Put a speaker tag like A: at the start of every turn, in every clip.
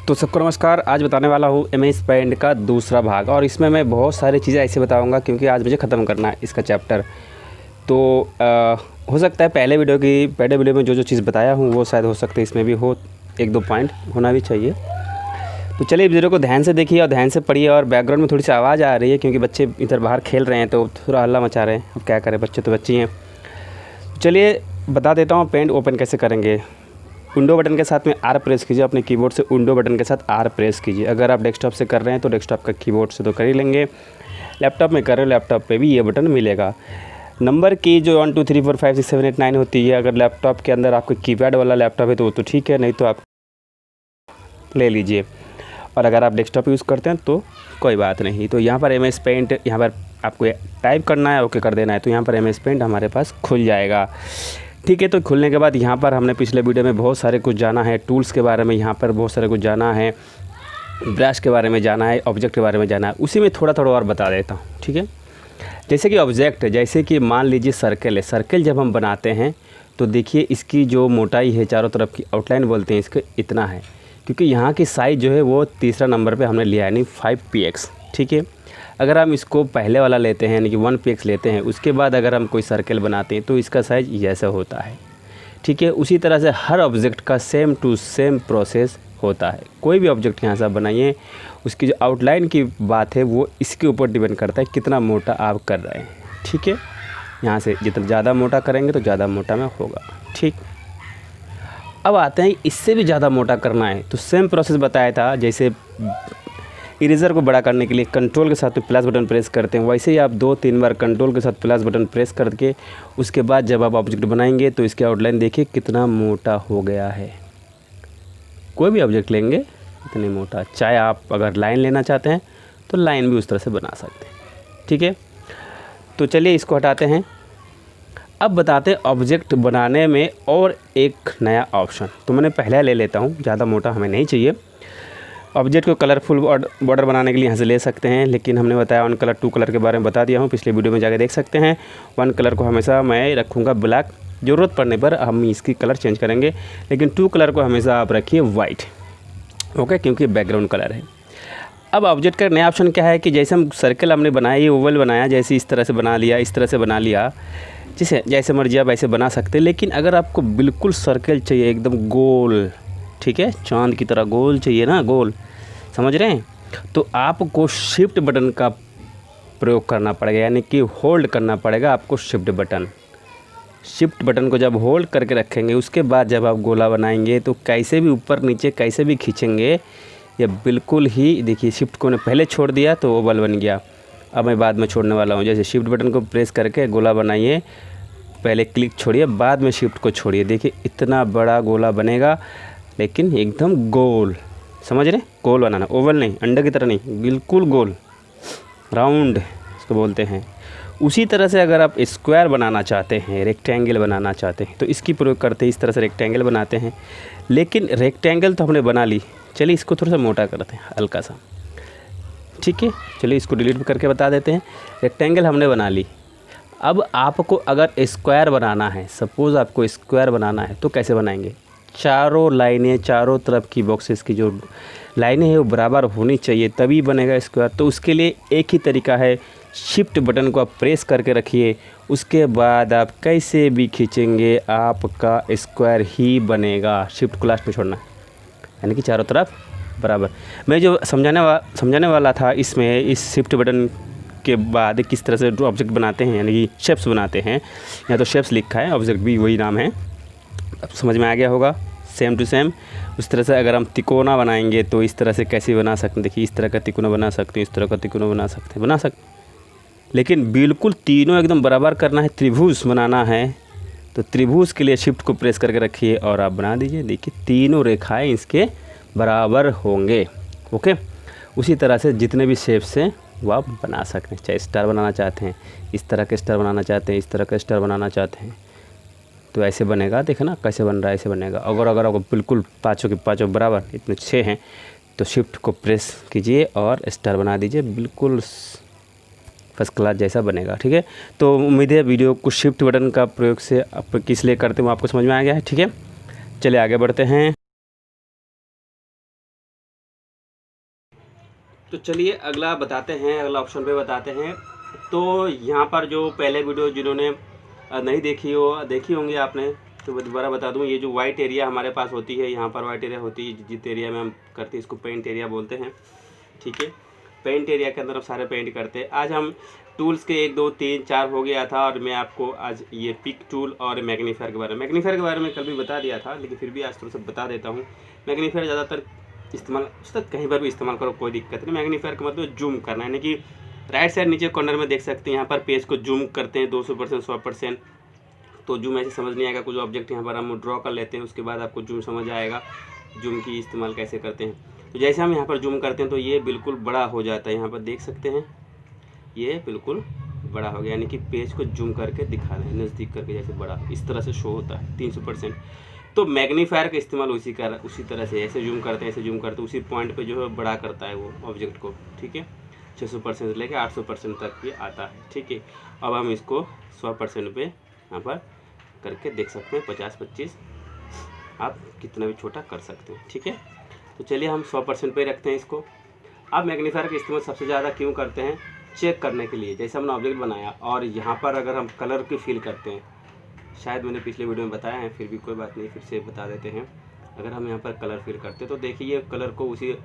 A: तो सबको नमस्कार। आज बताने वाला हूँ MS पेंट का दूसरा भाग, और इसमें मैं बहुत सारी चीज़ें ऐसे बताऊँगा क्योंकि आज मुझे ख़त्म करना है इसका चैप्टर। तो हो सकता है पहले वीडियो में जो चीज़ बताया हूँ वो शायद हो सकता है इसमें भी हो, एक दो पॉइंट होना भी चाहिए। तो चलिए वीडियो को ध्यान से देखिए और ध्यान से पढ़िए। और बैकग्राउंड में थोड़ी सी आवाज़ आ रही है क्योंकि बच्चे इधर बाहर खेल रहे हैं तो थोड़ा हल्ला मचा रहे हैं। अब क्या करें, बच्चे तो बच्चे हैं। चलिए बता देता हूँ पेंट ओपन कैसे करेंगे। विंडो बटन के साथ में R प्रेस कीजिए, अपने कीबोर्ड से विंडो बटन के साथ R प्रेस कीजिए। अगर आप डेस्कटॉप से कर रहे हैं तो डेस्कटॉप का कीबोर्ड से तो कर ही लेंगे, लैपटॉप में कर रहे हो लैपटॉप पे भी ये बटन मिलेगा। नंबर की जो 1 2 3 4 5 6 7 8 9 होती है, अगर लैपटॉप के अंदर आपको कीपैड वाला लैपटॉप है तो वो तो ठीक है, नहीं तो आप ले लीजिए। और अगर आप डेस्कटॉप यूज़ करते हैं तो कोई बात नहीं। तो यहाँ पर MS पेंट यहाँ पर आपको टाइप करना है, ओके कर देना है, तो यहाँ पर MS पेंट हमारे पास खुल जाएगा। ठीक है, तो खुलने के बाद यहाँ पर हमने पिछले वीडियो में बहुत सारे कुछ जाना है, टूल्स के बारे में यहाँ पर बहुत सारे कुछ जाना है, ब्रश के बारे में जाना है, ऑब्जेक्ट के बारे में जाना है। उसी में थोड़ा थोड़ा और बता देता हूँ। ठीक है, जैसे कि ऑब्जेक्ट, जैसे कि मान लीजिए सर्कल है। सर्कल जब हम बनाते हैं तो देखिए इसकी जो मोटाई है, चारों तरफ की आउटलाइन बोलते हैं इसको, इतना है, क्योंकि यहाँ की साइज़ जो है वो तीसरा नंबर पे हमने लिया है, यानी 5px। ठीक है, अगर हम इसको पहले वाला लेते हैं यानी कि 1px लेते हैं, उसके बाद अगर हम कोई सर्कल बनाते हैं तो इसका साइज़ ऐसा होता है। ठीक है, उसी तरह से हर ऑब्जेक्ट का सेम टू सेम प्रोसेस होता है। कोई भी ऑब्जेक्ट यहाँ से आप बनाइए, उसकी जो आउटलाइन की बात है वो इसके ऊपर डिपेंड करता है कितना मोटा आप कर रहे हैं। ठीक है, यहाँ से जितना ज़्यादा मोटा करेंगे तो ज़्यादा मोटा में होगा। ठीक, अब आते हैं इससे भी ज़्यादा मोटा करना है तो सेम प्रोसेस बताया था। जैसे इरेज़र को बड़ा करने के लिए कंट्रोल के साथ प्लस बटन प्रेस करते हैं, वैसे ही आप 2-3 बार कंट्रोल के साथ प्लस बटन प्रेस करके उसके बाद जब आप ऑब्जेक्ट बनाएंगे तो इसके आउटलाइन देखिए कितना मोटा हो गया है। कोई भी ऑब्जेक्ट लेंगे इतने मोटा, चाहे आप अगर लाइन लेना चाहते हैं तो लाइन भी उस तरह से बना सकते हैं। ठीक है, तो चलिए इसको हटाते हैं। अब बताते हैं ऑब्जेक्ट बनाने में और एक नया ऑप्शन। तो मैंने पहले ले लेता हूँ, ज़्यादा मोटा हमें नहीं चाहिए। ऑब्जेक्ट को कलरफुल बॉर्डर बनाने के लिए यहाँ से ले सकते हैं, लेकिन हमने बताया 1 कलर 2 कलर के बारे में बता दिया हूँ, पिछले वीडियो में जाके देख सकते हैं। 1 कलर को हमेशा मैं रखूँगा ब्लैक, ज़रूरत पड़ने पर हम इसकी कलर चेंज करेंगे, लेकिन 2 कलर को हमेशा आप रखिए वाइट, ओके, क्योंकि बैकग्राउंड कलर है। अब ऑब्जेक्ट का नया ऑप्शन क्या है कि जैसे हम सर्कल हमने बनाया, ये ओवल बनाया, जैसे इस तरह से बना लिया, इस तरह से बना लिया, जैसे मर्जी आप ऐसे बना सकते हैं। लेकिन अगर आपको बिल्कुल सर्कल चाहिए एकदम गोल, ठीक है, चांद की तरह गोल चाहिए ना, गोल, समझ रहे हैं, तो आपको शिफ्ट बटन का प्रयोग करना पड़ेगा, यानी कि होल्ड करना पड़ेगा आपको शिफ्ट बटन। शिफ्ट बटन को जब होल्ड करके रखेंगे उसके बाद जब आप गोला बनाएंगे तो कैसे भी ऊपर नीचे कैसे भी खींचेंगे ये बिल्कुल ही, देखिए शिफ्ट को ने पहले छोड़ दिया तो ओवल बन गया। अब मैं बाद में छोड़ने वाला हूँ। जैसे शिफ्ट बटन को प्रेस करके गोला बनाइए, पहले क्लिक छोड़िए, बाद में शिफ्ट को छोड़िए, देखिए इतना बड़ा गोला बनेगा, लेकिन एकदम गोल, समझ रहे हैं, गोल बनाना, ओवल नहीं, अंडे की तरह नहीं, बिल्कुल गोल, राउंड इसको बोलते हैं। उसी तरह से अगर आप स्क्वायर बनाना चाहते हैं, रेक्टेंगल बनाना चाहते हैं तो इसकी प्रयोग करते हैं, इस तरह से रेक्टेंगल बनाते हैं। लेकिन रेक्टेंगल तो हमने बना ली, चलिए इसको थोड़ा सा मोटा करते हैं, हल्का सा। ठीक है, चलिए इसको डिलीट करके बता देते हैं। रेक्टेंगल हमने बना ली। अब आपको अगर स्क्वायर बनाना है, सपोज़ आपको स्क्वायर बनाना है तो कैसे बनाएंगे? चारों लाइनें, चारों तरफ की बॉक्सेस की जो लाइनें हैं वो बराबर होनी चाहिए, तभी बनेगा स्क्वायर। तो उसके लिए एक ही तरीका है, शिफ्ट बटन को आप प्रेस करके रखिए, उसके बाद आप कैसे भी खींचेंगे आपका स्क्वायर ही बनेगा। शिफ्ट को लास्ट में छोड़ना है, यानी कि चारों तरफ बराबर। मैं जो समझाने वाला था इसमें, इस शिफ्ट बटन के बाद किस तरह से ऑब्जेक्ट बनाते हैं, यानी कि शेप्स बनाते हैं। यहाँ तो शेप्स लिखा है, ऑब्जेक्ट भी वही नाम है, अब समझ में आ गया होगा, सेम टू सेम। उस तरह से अगर हम तिकोना बनाएंगे तो इस तरह से कैसे बना सकते हैं, देखिए इस तरह का तिकोना बना सकते हैं, इस तरह का तिकोना बना सकते हैं, लेकिन बिल्कुल तीनों एकदम बराबर करना है, त्रिभुज बनाना है तो त्रिभुज के लिए शिफ्ट को प्रेस करके रखिए और आप बना दीजिए, देखिए तीनों रेखाएं इसके बराबर होंगे। ओके, उसी तरह से जितने भी शेप्स हैं वो आप बना सकते हैं। चाहे स्टार बनाना चाहते हैं, इस तरह के स्टार बनाना चाहते हैं, इस तरह का स्टार बनाना चाहते हैं तो ऐसे बनेगा। देखे ना कैसे बन रहा है, ऐसे बनेगा। अगर आपको बिल्कुल पाँचों के पाँचों बराबर, इतने 6 हैं तो शिफ्ट को प्रेस कीजिए और स्टार बना दीजिए, बिल्कुल फर्स्ट क्लास जैसा बनेगा। ठीक है, तो उम्मीद है वीडियो को शिफ्ट बटन का प्रयोग से आप किस लिए करते हैं वो आपको समझ में आ गया है। ठीक है, चलिए आगे बढ़ते हैं। तो चलिए अगला बताते हैं, अगला ऑप्शन पे बताते हैं। तो यहाँ पर जो पहले वीडियो जिन्होंने नहीं देखी होंगी आपने, तो दोबारा बता दूँ, ये जो वाइट एरिया हमारे पास होती है, यहाँ पर वाइट एरिया होती है, जिस एरिया में हम करते हैं इसको पेंट एरिया बोलते हैं, ठीक है। पेंट एरिया के अंदर हम सारे पेंट करते हैं। आज हम टूल्स के 1 2 3 4 हो गया था, और मैं आपको आज ये पिक टूल और मैग्नीफायर के बारे में कल भी बता दिया था, लेकिन फिर भी आज थोड़ा सा बता देता हूँ। मैग्नीफायर ज़्यादातर इस्तेमाल कहीं पर भी इस्तेमाल करो, कोई दिक्कत नहीं। मैग्नीफायर का मतलब जूम करना, यानी कि राइट साइड नीचे कॉर्नर में देख सकते हैं, यहाँ पर पेज को जूम करते हैं 200% 100%। तो जूम ऐसे समझ नहीं आएगा, कुछ ऑब्जेक्ट यहाँ पर हम ड्रॉ कर लेते हैं, उसके बाद आपको जूम समझ आएगा, जूम की इस्तेमाल कैसे करते हैं। तो जैसे हम यहाँ पर जूम करते हैं तो ये बिल्कुल बड़ा हो जाता है, यहाँ पर देख सकते हैं ये बिल्कुल बड़ा हो गया, यानी कि पेज को जूम करके दिखा रहे हैं, नज़दीक करके जैसे बड़ा इस तरह से शो होता है 300%। तो मैग्नीफायर का इस्तेमाल उसी तरह से ऐसे जूम करते हैं, ऐसे जूम करते हैं, उसी पॉइंट पे जो है बड़ा करता है वो ऑब्जेक्ट को, ठीक है। 600% से लेकर 800% तक भी आता है, ठीक है। अब हम इसको 100% पे यहाँ पर करके देख सकते हैं, 50-25 आप कितना भी छोटा कर सकते हैं, ठीक है। तो चलिए हम 100% पे रखते हैं इसको। अब मैग्नीफायर का इस्तेमाल सबसे ज़्यादा क्यों करते हैं? चेक करने के लिए। जैसे हमने ऑब्जेक्ट बनाया और यहाँ पर अगर हम कलर की फील करते हैं, शायद मैंने पिछले वीडियो में बताया है, फिर भी कोई बात नहीं, फिर से बता देते हैं। अगर हम यहाँ पर कलर फील करते हैं तो देखिए ये कलर को उसी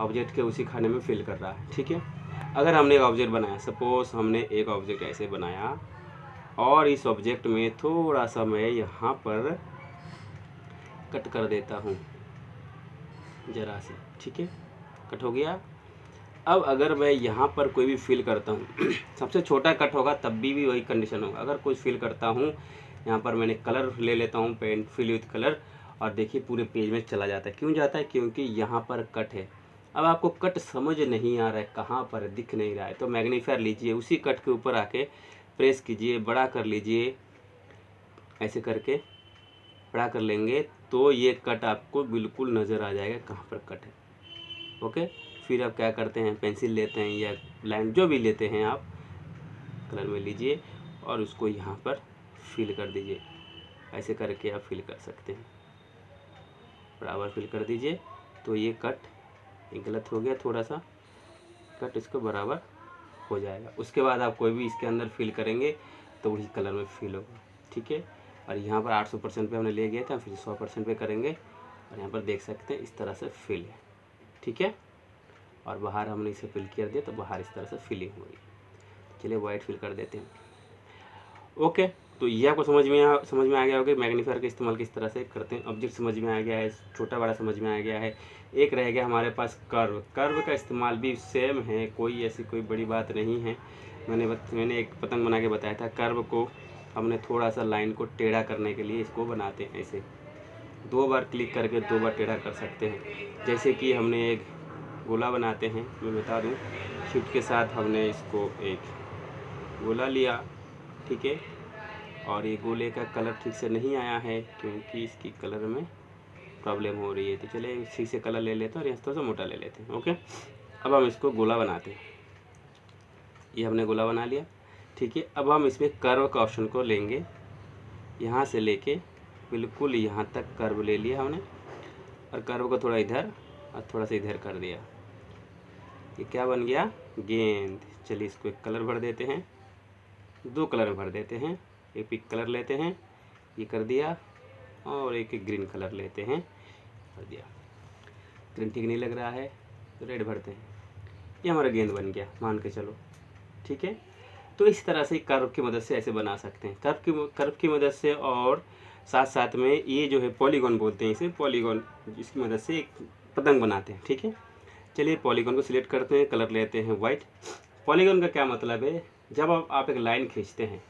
A: ऑब्जेक्ट के उसी खाने में फिल कर रहा है, ठीक है। अगर हमने एक ऑब्जेक्ट बनाया, सपोज़ हमने एक ऑब्जेक्ट ऐसे बनाया और इस ऑब्जेक्ट में थोड़ा सा मैं यहाँ पर कट कर देता हूँ ज़रा से, ठीक है, कट हो गया। अब अगर मैं यहाँ पर कोई भी फिल करता हूँ सबसे छोटा कट होगा तब भी वही कंडीशन होगा। अगर कुछ फिल करता हूँ, यहाँ पर मैंने कलर ले लेता हूँ, पेंट फिल विथ कलर, और देखिए पूरे पेज में चला जाता है। क्यों जाता है? क्योंकि यहाँ पर कट है। अब आपको कट समझ नहीं आ रहा है, कहाँ पर दिख नहीं रहा है, तो मैग्नीफायर लीजिए, उसी कट के ऊपर आके प्रेस कीजिए, बड़ा कर लीजिए, ऐसे करके बड़ा कर लेंगे तो ये कट आपको बिल्कुल नज़र आ जाएगा कहाँ पर कट है, ओके। फिर आप क्या करते हैं, पेंसिल लेते हैं या लाइन जो भी लेते हैं आप, कलर में लीजिए और उसको यहाँ पर फिल कर दीजिए। ऐसे करके आप फिल कर सकते हैं, बराबर फिल कर दीजिए। तो ये कट गलत हो गया, थोड़ा सा कट इसको बराबर हो जाएगा। उसके बाद आप कोई भी इसके अंदर फिल करेंगे तो वही कलर में फिल होगा, ठीक है। और यहाँ पर 800% पे हमने ले गया था, फिर 100% पे करेंगे और यहाँ पर देख सकते हैं इस तरह से फिल है, ठीक है। और बाहर हमने इसे फिल कर दिया तो बाहर इस तरह से फिलिंग हुई। चलिए वाइट फिल कर देते हैं, ओके। तो ये आपको समझ में आ गया होगा मैग्नीफायर का इस्तेमाल किस तरह से करते हैं। ऑब्जेक्ट समझ में आ गया है, छोटा बड़ा समझ में आ गया है। एक रह गया हमारे पास कर्व का इस्तेमाल भी सेम है, कोई ऐसी कोई बड़ी बात नहीं है। मैंने एक पतंग बना के बताया था, कर्व को हमने थोड़ा सा लाइन को टेढ़ा करने के लिए इसको बनाते हैं। ऐसे 2 बार क्लिक करके 2 बार टेढ़ा कर सकते हैं। जैसे कि हमने एक गोला बनाते हैं, मैं बता दूं, शिफ्ट के साथ हमने इसको एक गोला लिया, ठीक है। और ये गोले का कलर ठीक से नहीं आया है क्योंकि इसकी कलर में प्रॉब्लम हो रही है, तो चलिए ठीक से कलर ले लेते हैं और यहाँ थोड़ा सा मोटा ले लेते हैं, ओके। अब हम इसको गोला बनाते हैं, ये हमने गोला बना लिया, ठीक है। अब हम इसमें कर्व का ऑप्शन को लेंगे, यहाँ से लेके बिल्कुल यहाँ तक कर्व ले लिया हमने, और कर्व को थोड़ा इधर और थोड़ा सा इधर कर दिया। ये क्या बन गया? गेंद। चलिए इसको एक कलर भर देते हैं, 2 कलर में भर देते हैं। एक पिक कलर लेते हैं, ये कर दिया, और एक ग्रीन कलर लेते हैं, भर दिया। ग्रीन ठीक नहीं लग रहा है तो रेड भरते हैं, ये हमारा गेंद बन गया, मान के चलो, ठीक है। तो इस तरह से कर्व की मदद से ऐसे बना सकते हैं, कर्व की मदद से। और साथ साथ में ये जो है पॉलीगॉन बोलते हैं इसे, पॉलीगॉन, इसकी मदद से एक पतंग बनाते हैं, ठीक है। चलिए पॉलीगॉन को सिलेक्ट करते हैं, कलर लेते हैं वाइट। पॉलीगॉन का क्या मतलब है? जब आप एक लाइन खींचते हैं,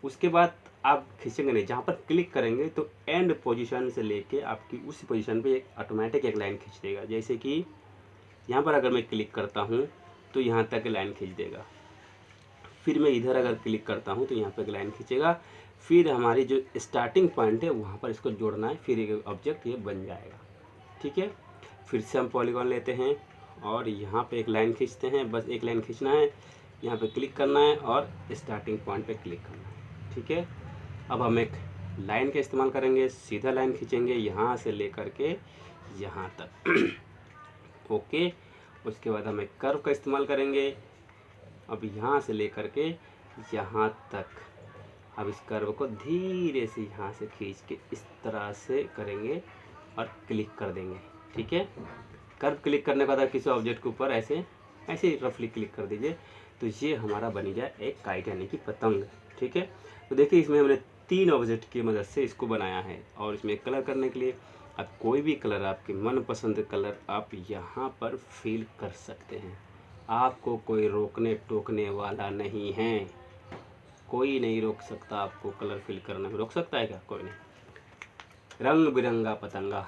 A: उसके बाद आप खींचेंगे नहीं, जहाँ पर क्लिक करेंगे तो एंड पोजीशन से लेके आपकी उसी पोजीशन पे एक ऑटोमेटिक एक लाइन खींच देगा। जैसे कि यहाँ पर अगर मैं क्लिक करता हूँ तो यहाँ तक लाइन खींच देगा, फिर मैं इधर अगर क्लिक करता हूँ तो यहाँ पर एक लाइन खींचेगा, फिर हमारी जो स्टार्टिंग पॉइंट है वहाँ पर इसको जोड़ना है, फिर एक ऑब्जेक्ट ये बन जाएगा, ठीक है। फिर से हम पॉलीगॉन लेते हैं और यहाँ पे एक लाइन खींचते हैं, बस एक लाइन खींचना है, यहाँ पे क्लिक करना है और स्टार्टिंग पॉइंट पे क्लिक करना है, ठीक है। अब हम एक लाइन का इस्तेमाल करेंगे, सीधा लाइन खींचेंगे यहाँ से लेकर के यहाँ तक ओके। उसके बाद हमें कर्व का इस्तेमाल करेंगे। अब यहाँ से लेकर के यहाँ तक, अब इस कर्व को धीरे से यहाँ से खींच के इस तरह से करेंगे और क्लिक कर देंगे। ठीक है, कर्व क्लिक करने के बाद किसी ऑब्जेक्ट के ऊपर ऐसे ही रफली क्लिक कर दीजिए, तो ये हमारा बन जाए एक काइट यानी कि पतंग। ठीक है, तो देखिए इसमें हमने 3 ऑब्जेक्ट की मदद से इसको बनाया है। और इसमें कलर करने के लिए आप कोई भी कलर, आपके मनपसंद कलर आप यहाँ पर फिल कर सकते हैं। आपको कोई रोकने टोकने वाला नहीं है, कोई नहीं रोक सकता आपको कलर फिल करने में। रोक सकता है क्या? कोई नहीं। रंग बिरंगा पतंगा।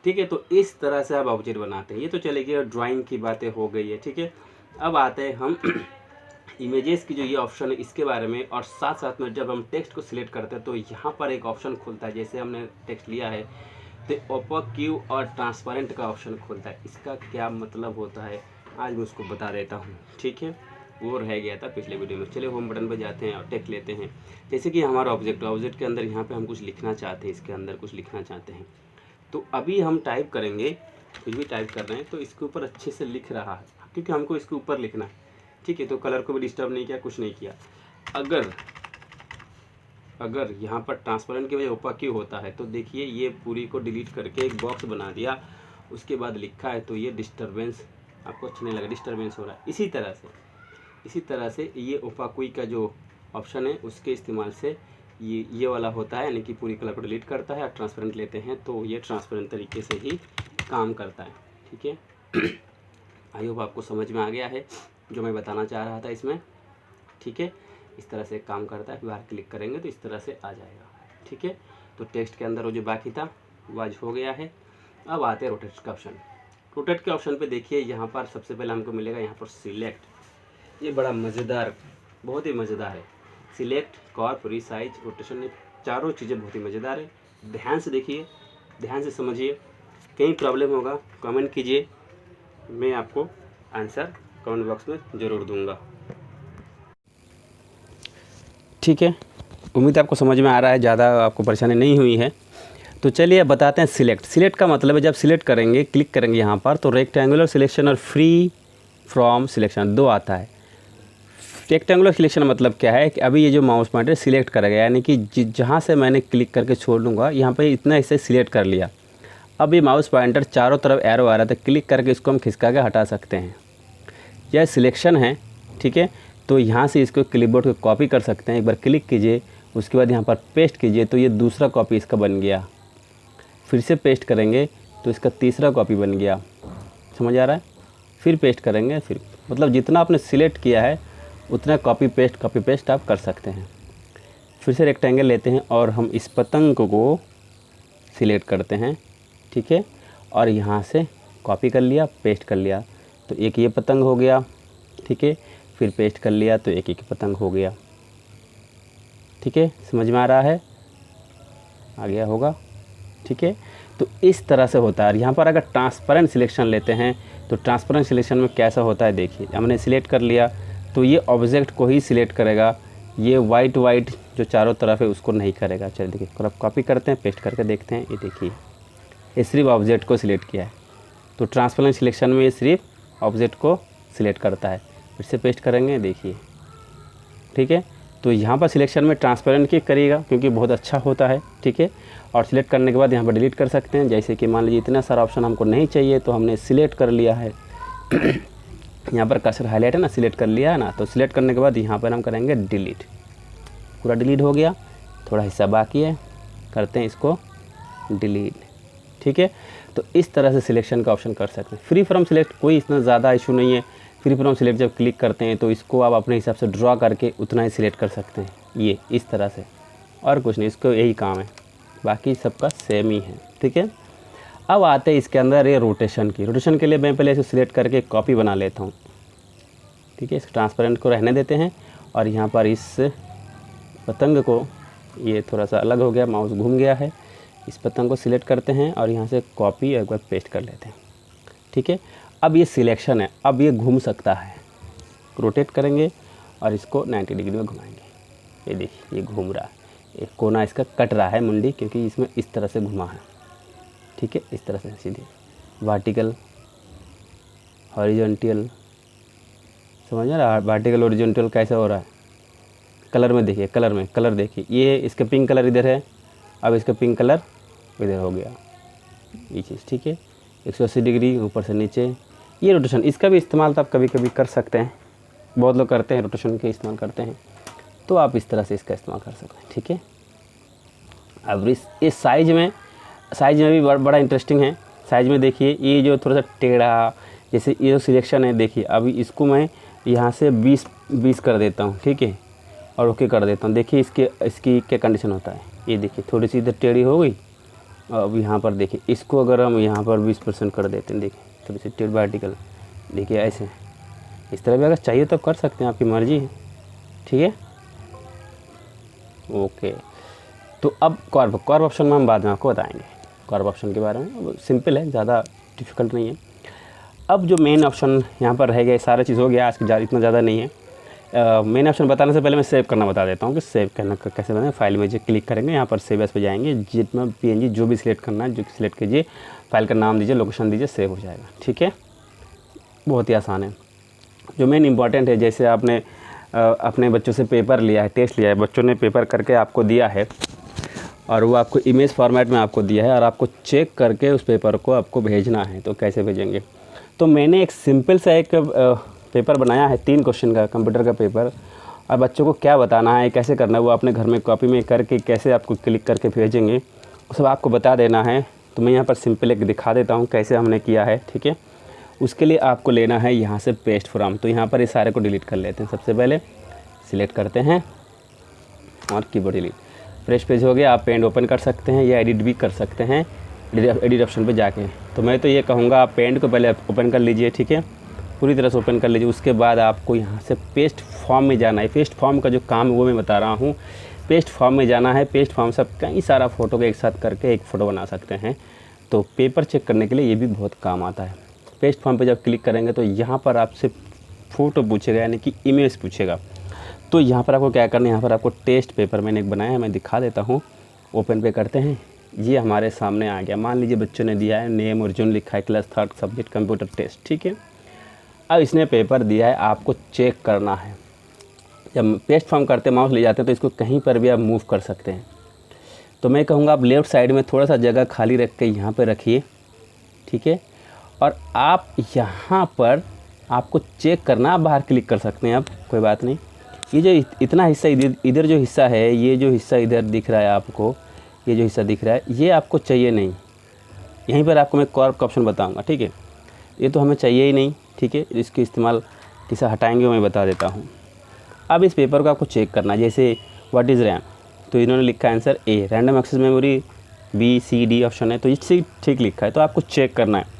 A: ठीक है, तो इस तरह से आप ऑब्जेक्ट बनाते हैं। ये तो चलेगी, ड्राइंग की बातें हो गई है। ठीक है, अब आते हैं हम इमेजेस की जो ये ऑप्शन है इसके बारे में। और साथ साथ में जब हम टेक्स्ट को सिलेक्ट करते हैं तो यहाँ पर एक ऑप्शन खुलता है। जैसे हमने टेक्स्ट लिया है तो ओपेक और ट्रांसपेरेंट का ऑप्शन खुलता है। इसका क्या मतलब होता है आज मैं उसको बता देता हूँ। ठीक है, वो रह गया था पिछले वीडियो में। चलिए होम बटन पर जाते हैं और टेक्स्ट लेते हैं। जैसे कि हमारा ऑब्जेक्ट के अंदर यहाँ पे हम कुछ लिखना चाहते हैं, इसके अंदर कुछ लिखना चाहते हैं, तो अभी हम टाइप करेंगे। कुछ भी टाइप कर रहे हैं तो इसके ऊपर अच्छे से लिख रहा है, क्योंकि हमको इसके ऊपर लिखना है। ठीक है, तो कलर को भी डिस्टर्ब नहीं किया, कुछ नहीं किया। अगर यहाँ पर ट्रांसपेरेंट की वजह ओपेक होता है तो देखिए ये पूरी को डिलीट करके एक बॉक्स बना दिया, उसके बाद लिखा है तो ये डिस्टर्बेंस आपको अच्छा नहीं लगा, डिस्टर्बेंस हो रहा है। इसी तरह से ये ओपेक का जो ऑप्शन है उसके इस्तेमाल से ये वाला होता है, यानी कि पूरी कलर को डिलीट करता है। और ट्रांसपेरेंट लेते हैं तो ये ट्रांसपेरेंट तरीके से ही काम करता है। ठीक है, आई होप आपको समझ में आ गया है जो मैं बताना चाह रहा था इसमें। ठीक है, इस तरह से काम करता है। बाहर क्लिक करेंगे तो इस तरह से आ जाएगा। ठीक है, तो टेक्स्ट के अंदर वो जो बाकी था वो आज हो गया है। अब आते हैं रोटेट का ऑप्शन। रोटेट के ऑप्शन पे देखिए यहाँ पर सबसे पहले हमको मिलेगा यहाँ पर सिलेक्ट। ये बड़ा मज़ेदार, बहुत ही मज़ेदार है। सिलेक्ट, कॉर्प, रिसाइज, रोटेशन, ये चारों चीज़ें बहुत ही मज़ेदार है। ध्यान से देखिए, ध्यान से समझिए। कहीं प्रॉब्लम होगा कमेंट कीजिए, मैं आपको आंसर कमेंट बॉक्स में ज़रूर दूंगा। ठीक है, उम्मीद आपको समझ में आ रहा है, ज़्यादा आपको परेशानी नहीं हुई है। तो चलिए अब बताते हैं सिलेक्ट। सिलेक्ट का मतलब है जब सिलेक्ट करेंगे, क्लिक करेंगे यहाँ पर तो रेक्टेंगुलर सिलेक्शन और फ्री फ्रॉम सिलेक्शन 2 आता है। रेक्टेंगुलर सिलेक्शन मतलब क्या है कि अभी ये जो माउस पॉइंटर सिलेक्ट करेगा, यानी कि जहाँ से मैंने क्लिक करके छोड़ दूँगा यहाँ पे इतना हिस्से सिलेक्ट कर लिया। अब ये माउस पॉइंटर चारों तरफ एरो आ रहा था, क्लिक करके इसको हम खिसका के हटा सकते हैं। यह सिलेक्शन है। ठीक है, तो यहाँ से इसको क्लिपबोर्ड को कॉपी कर सकते हैं। एक बार क्लिक कीजिए, उसके बाद यहाँ पर पेस्ट कीजिए तो ये दूसरा कॉपी इसका बन गया। फिर से पेस्ट करेंगे तो इसका तीसरा कॉपी बन गया। समझ आ रहा है? फिर पेस्ट करेंगे, फिर मतलब जितना आपने सिलेक्ट किया है उतना कॉपी पेस्ट आप कर सकते हैं। फिर से रेक्टेंगल लेते हैं और हम इस पतंग को सिलेक्ट करते हैं। ठीक है, और यहाँ से कॉपी कर लिया, पेस्ट कर लिया तो एक ये पतंग हो गया। ठीक है, फिर पेस्ट कर लिया तो एक पतंग हो गया। ठीक है, समझ में आ रहा है? आ गया होगा। ठीक है, तो इस तरह से होता है। यहाँ पर अगर ट्रांसपेरेंट सिलेक्शन लेते हैं तो ट्रांसपेरेंट सिलेक्शन में कैसा होता है देखिए। हमने सिलेक्ट कर लिया तो ये ऑब्जेक्ट को ही सिलेक्ट करेगा, ये वाइट जो चारों तरफ है उसको नहीं करेगा। चलिए देखिए, कॉपी करते हैं, पेस्ट करके देखते हैं। ये देखिए, ये सिर्फ ऑब्जेक्ट को सिलेक्ट किया है। तो ट्रांसपेरेंट सिलेक्शन में ये सिर्फ ऑब्जेक्ट को सिलेक्ट करता है। फिर से पेस्ट करेंगे, देखिए। ठीक है, तो यहाँ पर सिलेक्शन में ट्रांसपेरेंट की करिएगा क्योंकि बहुत अच्छा होता है। ठीक है, और सिलेक्ट करने के बाद यहाँ पर डिलीट कर सकते हैं। जैसे कि मान लीजिए इतना सारा ऑप्शन हमको नहीं चाहिए तो हमने सिलेक्ट कर लिया है। यहाँ पर कर्सर हाईलाइट है ना, सिलेक्ट कर लिया है ना, तो सिलेक्ट करने के बाद यहाँ पर हम करेंगे डिलीट। पूरा डिलीट हो गया, थोड़ा हिस्सा बाकी है, करते हैं इसको डिलीट। ठीक है, तो इस तरह से सिलेक्शन का ऑप्शन कर सकते हैं। फ्री फ्रॉम सिलेक्ट कोई इतना ज़्यादा इशू नहीं है। फ्री फ्रॉम सिलेक्ट जब क्लिक करते हैं तो इसको आप अपने हिसाब से ड्रॉ करके उतना ही सिलेक्ट कर सकते हैं, ये इस तरह से, और कुछ नहीं, इसको यही काम है, बाकी सबका सेम ही है। ठीक है, अब आते हैं इसके अंदर ये रोटेशन की। रोटेशन के लिए मैं पहले इसे सिलेक्ट करके कॉपी बना लेता हूँ। ठीक है, इस ट्रांसपेरेंट को रहने देते हैं और यहाँ पर इस पतंग को, ये थोड़ा सा अलग हो गया, माउस घूम गया है, इस पतंग को सिलेक्ट करते हैं और यहाँ से कॉपी एक बार पेस्ट कर लेते हैं। ठीक है, अब ये सिलेक्शन है, अब ये घूम सकता है। रोटेट करेंगे और इसको 90 डिग्री में घुमाएंगे। ये देखिए, ये घूम रहा है, एक कोना इसका कट रहा है मुंडी, क्योंकि इसमें इस तरह से घुमा है। ठीक है, इस तरह से सीधे वर्टिकल हॉरिजॉन्टल, समझ रहा, वर्टिकल हॉरिजॉन्टल कैसे हो रहा है। कलर में देखिए, कलर में कलर देखिए, ये इसका पिंक कलर इधर है, अब इसका पिंक कलर इधर हो गया, ये चीज़ ठीक है। 180 डिग्री ऊपर से नीचे, ये रोटेशन, इसका भी इस्तेमाल तो आप कभी कभी कर सकते हैं, बहुत लोग करते हैं रोटेशन के इस्तेमाल करते हैं, तो आप इस तरह से इसका इस्तेमाल कर सकते हैं, ठीक है। अब इस साइज़ में भी बड़ा इंटरेस्टिंग है। साइज़ में देखिए, ये जो थोड़ा सा टेढ़ा, जैसे ये जो सिलेक्शन है, देखिए अभी इसको मैं यहाँ से 20 कर देता हूँ, ठीक है, और ओके कर देता हूँ। देखिए इसकी क्या कंडीशन होता है, ये देखिए थोड़ी सी इधर टेढ़ी हो गई। अब यहाँ पर देखिए, इसको अगर हम यहाँ पर 20% कर देते हैं, देखिए थोड़ी सी टेढ़ वर्टिकल, देखिए ऐसे, इस तरह भी अगर चाहिए तो कर सकते हैं, आपकी मर्ज़ी है, ठीक है। ओके, तो अब कर्व ऑप्शन में हम बाद में आपको बताएंगे कर्व ऑप्शन के बारे में, सिंपल है, ज़्यादा डिफ़िकल्ट नहीं है। अब जो मेन ऑप्शन यहाँ पर रह गया, सारा चीज़ हो गया, आज की इतना ज़्यादा नहीं है। मेन ऑप्शन बताने से पहले मैं सेव करना बता देता हूँ कि सेव करना कैसे बने। फाइल में जो क्लिक करेंगे, यहाँ पर सेव एज पे जाएंगे, जितना PNG जो भी सिलेक्ट करना है, जो सिलेक्ट कीजिए, फाइल का नाम दीजिए, लोकेशन दीजिए, सेव हो जाएगा, ठीक है। बहुत ही आसान है। जो मेन इंपॉर्टेंट है, जैसे आपने अपने बच्चों से पेपर लिया है, टेस्ट लिया है, बच्चों ने पेपर करके आपको दिया है और वो आपको इमेज फॉर्मेट में आपको दिया है और आपको चेक करके उस पेपर को आपको भेजना है, तो कैसे भेजेंगे। तो मैंने एक सिंपल सा एक पेपर बनाया है, 3 क्वेश्चन का कंप्यूटर का पेपर, और बच्चों को क्या बताना है, कैसे करना है, वो अपने घर में कॉपी में करके कैसे आपको क्लिक करके भेजेंगे, वो सब आपको बता देना है। तो मैं यहाँ पर सिंपल एक दिखा देता हूँ कैसे हमने किया है, ठीक है। उसके लिए आपको लेना है यहाँ से पेस्ट फ्रॉम, तो यहाँ पर इस सारे को डिलीट कर लेते हैं। सबसे पहले सिलेक्ट करते हैं और कीबोर्ड डिलीट, फ्रेश पेज हो गया। आप पेंट ओपन कर सकते हैं या एडिट भी कर सकते हैं एडिट ऑप्शन पे जाके। तो मैं तो ये कहूँगा आप पेंट को पहले ओपन कर लीजिए, ठीक है, पूरी तरह से ओपन कर लीजिए। उसके बाद आपको यहाँ से पेस्ट फॉर्म में जाना है। पेस्ट फॉर्म का जो काम है वो मैं बता रहा हूँ, पेस्ट फॉर्म में जाना है। पेस्ट फॉर्म से आप कई सारा फ़ोटो को एक साथ करके एक फ़ोटो बना सकते हैं, तो पेपर चेक करने के लिए ये भी बहुत काम आता है। पेस्ट फॉर्म पे जब क्लिक करेंगे तो यहाँ पर आपसे फ़ोटो पूछेगा, यानी कि इमेज पूछेगा। तो यहाँ पर आपको क्या करना है, यहाँ पर आपको टेस्ट पेपर मैंने एक बनाया है, मैं दिखा देता हूँ। ओपन पे करते हैं, ये हमारे सामने आ गया। मान लीजिए बच्चों ने दिया है नेम ओरिजिन लिखा है, क्लास 3 सब्जेक्ट कंप्यूटर टेस्ट, ठीक है। अब इसने पेपर दिया है, आपको चेक करना है। जब पेस्ट फॉर्म करते माउस ले जाते हैं तो इसको कहीं पर भी आप मूव कर सकते हैं। तो मैं कहूँगा आप लेफ़्ट साइड में थोड़ा सा जगह खाली रख के यहाँ पर रखिए, ठीक है। और आप यहाँ पर आपको चेक करना, आप बाहर क्लिक कर सकते हैं, आप कोई बात नहीं। ये जो इतना हिस्सा इधर जो हिस्सा है, ये जो हिस्सा इधर दिख रहा है आपको, ये जो हिस्सा दिख रहा है, ये आपको चाहिए नहीं। यहीं पर आपको मैं कर्व का ऑप्शन बताऊँगा, ठीक है। ये तो हमें चाहिए ही नहीं, ठीक है। इसके इस्तेमाल किसे हटाएंगे मैं बता देता हूँ। अब इस पेपर को आपको चेक करना है, जैसे व्हाट इज़ रैम, तो इन्होंने लिखा answer A, random access memory B C D option है, तो इससे ठीक लिखा है, तो आपको चेक करना है।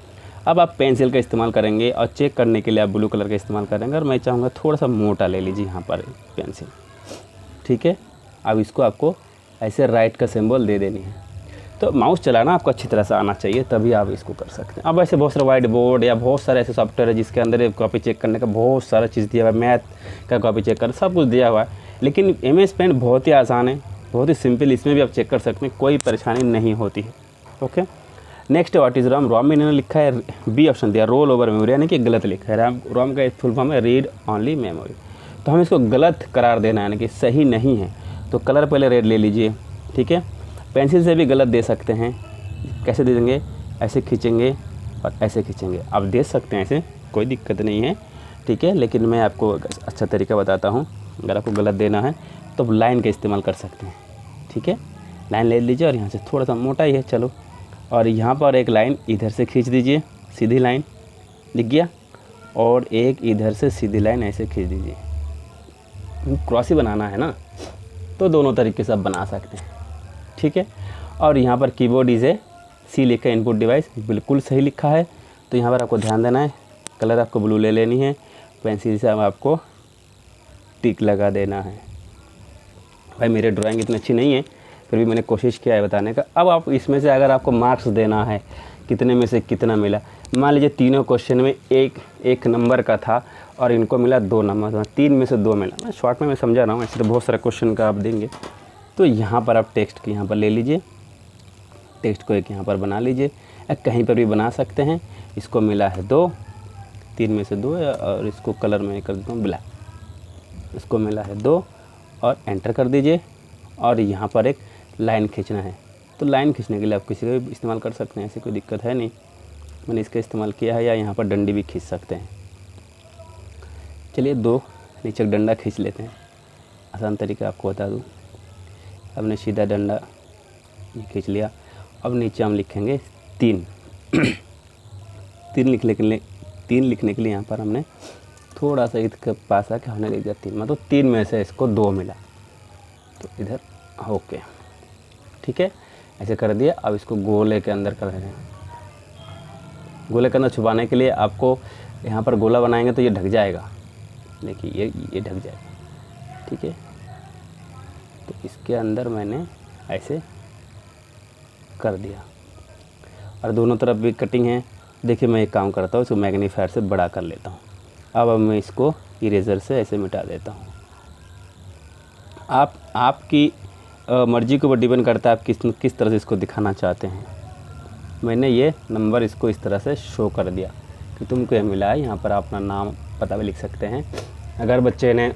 A: अब आप पेंसिल का इस्तेमाल करेंगे और चेक करने के लिए आप ब्लू कलर का इस्तेमाल करेंगे, और मैं चाहूँगा थोड़ा सा मोटा ले लीजिए यहाँ पर पेंसिल, ठीक है। अब इसको आपको ऐसे राइट का सिंबल दे देनी है। तो माउस चलाना आपको अच्छी तरह से आना चाहिए, तभी आप इसको कर सकते हैं। अब ऐसे बहुत सारे वाइट बोर्ड या बहुत सारे ऐसे सॉफ्टवेयर है जिसके अंदर कॉपी चेक करने का बहुत सारा चीज़ दिया हुआ है, मैथ का कॉपी चेक कर सब कुछ दिया हुआ है। लेकिन MS पेंट बहुत ही आसान है, बहुत ही सिंपल, इसमें भी आप चेक कर सकते हैं, कोई परेशानी नहीं होती है। Okay, next what is ROM. ROM में इन्होंने लिखा है B ऑप्शन दिया, रोल ओवर मेमोरी, यानी कि गलत लिखा है। रॉम का फुल फॉर्म है रीड ओनली मेमोरी, तो हमें इसको गलत करार देना है, यानी कि सही नहीं है। तो कलर पहले रेड ले लीजिए, ठीक है। पेंसिल से भी गलत दे सकते हैं, कैसे दे देंगे, ऐसे खींचेंगे और ऐसे खींचेंगे, आप दे सकते हैं ऐसे, कोई दिक्कत नहीं है, ठीक है। लेकिन मैं आपको अच्छा तरीका बताता हूँ, अगर आपको गलत देना है तो लाइन का इस्तेमाल कर सकते हैं, ठीक है। लाइन ले लीजिए और यहाँ से थोड़ा सा मोटा ही है, चलो, और यहाँ पर एक लाइन इधर से खींच दीजिए, सीधी लाइन दिख गया, और एक इधर से सीधी लाइन ऐसे खींच दीजिए। क्रॉस ही बनाना है ना, तो दोनों तरीके से आप बना सकते हैं, ठीक है। और यहाँ पर कीबोर्ड इज़ C लिखा है, इनपुट डिवाइस बिल्कुल सही लिखा है। तो यहाँ पर आपको ध्यान देना है, कलर आपको ब्लू ले लेनी है, पेंसिल से आपको टिक लगा देना है। भाई मेरे ड्राइंग इतनी अच्छी नहीं है, फिर भी मैंने कोशिश किया है बताने का। अब आप इसमें से अगर आपको मार्क्स देना है, कितने में से कितना मिला, मान लीजिए तीनों क्वेश्चन में एक नंबर का था और इनको मिला 2 नंबर, 3 में से 2 मिला। मैं शॉर्ट में समझा रहा हूँ, ऐसे तो बहुत सारे क्वेश्चन का आप देंगे। तो यहाँ पर आप टेक्स्ट को यहाँ पर ले लीजिए, टेक्स्ट को एक यहाँ पर बना लीजिए, या कहीं पर भी बना सकते हैं। इसको मिला है 2, 3 में से 2 और इसको कलर में कर देता हूँ ब्लैक। इसको मिला है 2 और एंटर कर दीजिए। और यहाँ पर एक लाइन खींचना है, तो लाइन खींचने के लिए आप किसी का भी इस्तेमाल कर सकते हैं, ऐसी कोई दिक्कत है नहीं। मैंने इसका इस्तेमाल किया है, या यहाँ पर डंडी भी खींच सकते हैं। चलिए 2 नीचे डंडा खींच लेते हैं, आसान तरीका आपको बता दूँ। हमने सीधा डंडा खींच लिया। अब नीचे हम लिखेंगे 3 3 लिखने के लिए यहाँ पर हमने थोड़ा सा इसके पास आके हमने लिख दिया 3, मतलब 3 में से इसको 2 मिला, तो इधर ओके, ठीक है, ऐसे कर दिया। अब इसको गोले के अंदर कर रहे हैं। गोले के अंदर छुपाने के लिए आपको यहाँ पर गोला बनाएंगे तो ये ढक जाएगा, देखिए ये ढक जाएगा, ठीक है। तो इसके अंदर मैंने ऐसे कर दिया और दोनों तरफ भी कटिंग है। देखिए मैं एक काम करता हूँ, इसको मैग्नीफायर से बड़ा कर लेता हूँ। अब मैं इसको इरेज़र से ऐसे मिटा देता हूँ। आपकी मर्ज़ी के ऊपर डिपेंड करता है आप किस तरह से इसको दिखाना चाहते हैं। मैंने ये नंबर इसको इस तरह से शो कर दिया कि तुमको ये मिला है। यहाँ पर अपना नाम पता भी लिख सकते हैं। अगर बच्चे ने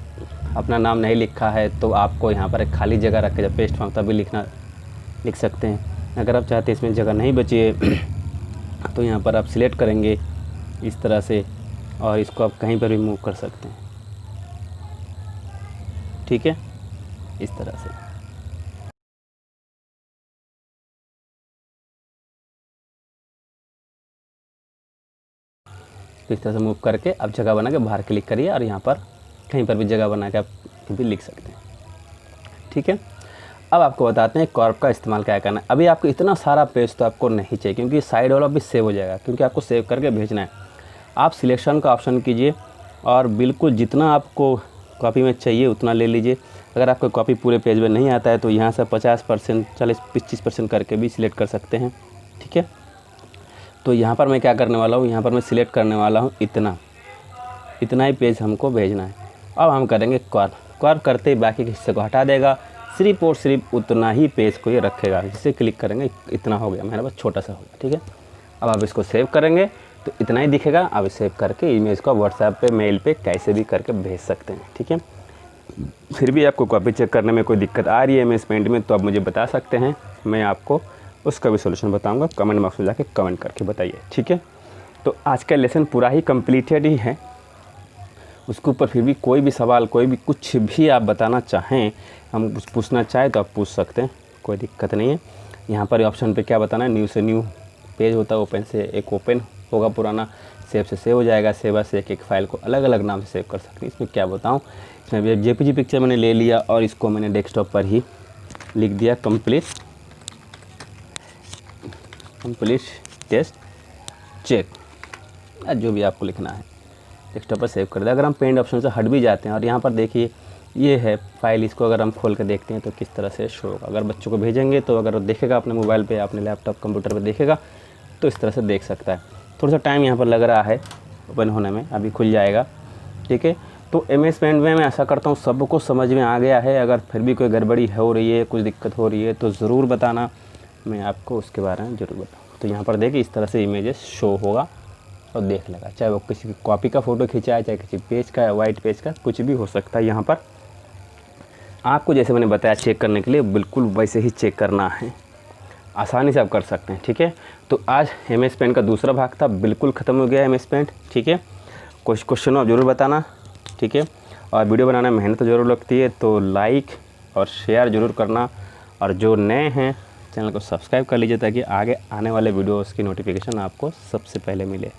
A: अपना नाम नहीं लिखा है तो आपको यहाँ पर एक खाली जगह रख के जब पेस्ट मांगता भी लिख सकते हैं। अगर आप चाहते हैं इसमें जगह नहीं बची है तो यहाँ पर आप सिलेक्ट करेंगे इस तरह से और इसको आप कहीं पर भी मूव कर सकते हैं, ठीक है, इस तरह से। तो इस तरह से मूव करके आप जगह बना के बाहर क्लिक करिए और यहाँ पर कहीं पर भी जगह बना के आप भी लिख सकते हैं, ठीक है। अब आपको बताते हैं कॉर्प का इस्तेमाल क्या करना है। अभी आपको इतना सारा पेज तो आपको नहीं चाहिए क्योंकि साइड वाला भी सेव हो जाएगा, क्योंकि आपको सेव करके भेजना है। आप सिलेक्शन का ऑप्शन कीजिए और बिल्कुल जितना आपको कॉपी में चाहिए उतना ले लीजिए। अगर आपको कॉपी पूरे पेज में नहीं आता है तो यहाँ से 50%, 40-25% करके भी सिलेक्ट कर सकते हैं, ठीक है। तो यहाँ पर मैं क्या करने वाला हूँ, यहाँ पर मैं सिलेक्ट करने वाला हूँ इतना ही पेज हमको भेजना है। अब हम करेंगे कॉर्प करते ही बाकी के हिस्से को हटा देगा, सिर्फ और सिर्फ उतना ही पेज को ये रखेगा। जिससे क्लिक करेंगे इतना हो गया, मेरा बस छोटा सा हो गया, ठीक है। अब आप इसको सेव करेंगे तो इतना ही दिखेगा। आप सेव करके इमेज को व्हाट्सएप पे, मेल पे कैसे भी करके भेज सकते हैं, ठीक है। फिर भी आपको कॉपी चेक करने में कोई दिक्कत आ रही है एमएस पेंट में तो आप मुझे बता सकते हैं, मैं आपको उसका भी सोल्यूशन बताऊंगा। कमेंट बॉक्स में जाके कमेंट करके बताइए, ठीक है। तो आज का लेसन पूरा ही कंप्लीटेड ही है। उसके ऊपर फिर भी कोई भी सवाल, कोई भी कुछ भी आप बताना चाहें, हम कुछ पूछना चाहें तो आप पूछ सकते हैं, कोई दिक्कत नहीं है। यहाँ पर ऑप्शन पे क्या बताना है, न्यू से न्यू पेज होता है, ओपन से एक ओपन होगा पुराना, सेव से सेव हो जाएगा। सेवा से एक फाइल को अलग अलग नाम से सेव कर सकते हैं। इसमें क्या बताऊँ, इसमें जेपीजी पिक्चर मैंने ले लिया और इसको मैंने डेस्कटॉप पर ही लिख दिया कंप्लीट टेस्ट चेक, जो भी आपको लिखना है डेस्कटॉप पर सेव कर दिया। अगर हम पेंट ऑप्शन से हट भी जाते हैं और यहाँ पर देखिए ये है फाइल, इसको अगर हम खोल कर देखते हैं तो किस तरह से शो होगा। अगर बच्चों को भेजेंगे तो अगर वो देखेगा अपने मोबाइल पे, अपने लैपटॉप कंप्यूटर पे देखेगा तो इस तरह से देख सकता है। थोड़ा सा टाइम यहाँ पर लग रहा है ओपन होने में, अभी खुल जाएगा, ठीक है। तो एमएस पेंट में मैं ऐसा करता हूँ सबको समझ में आ गया है। अगर फिर भी कोई गड़बड़ी हो रही है, कुछ दिक्कत हो रही है तो ज़रूर बताना, मैं आपको उसके बारे में ज़रूर बताऊँ। तो यहाँ पर देखिए इस तरह से इमेजेस शो होगा और देख लेगा, चाहे वो किसी की कॉपी का फ़ोटो खींचा है, चाहे किसी पेज का, वाइट पेज का, कुछ भी हो सकता है। यहाँ पर आपको जैसे मैंने बताया चेक करने के लिए बिल्कुल वैसे ही चेक करना है, आसानी से आप कर सकते हैं, ठीक है। तो आज एमएस पेंट का दूसरा भाग था, बिल्कुल ख़त्म हो गया एमएस पेंट, ठीक है। कुछ क्वेश्चन आप ज़रूर बताना, ठीक है। और वीडियो बनाने में मेहनत ज़रूर लगती है तो लाइक और शेयर ज़रूर करना। और जो नए हैं चैनल को सब्सक्राइब कर लीजिए ताकि आगे आने वाले वीडियोज़ की नोटिफिकेशन आपको सबसे पहले मिले।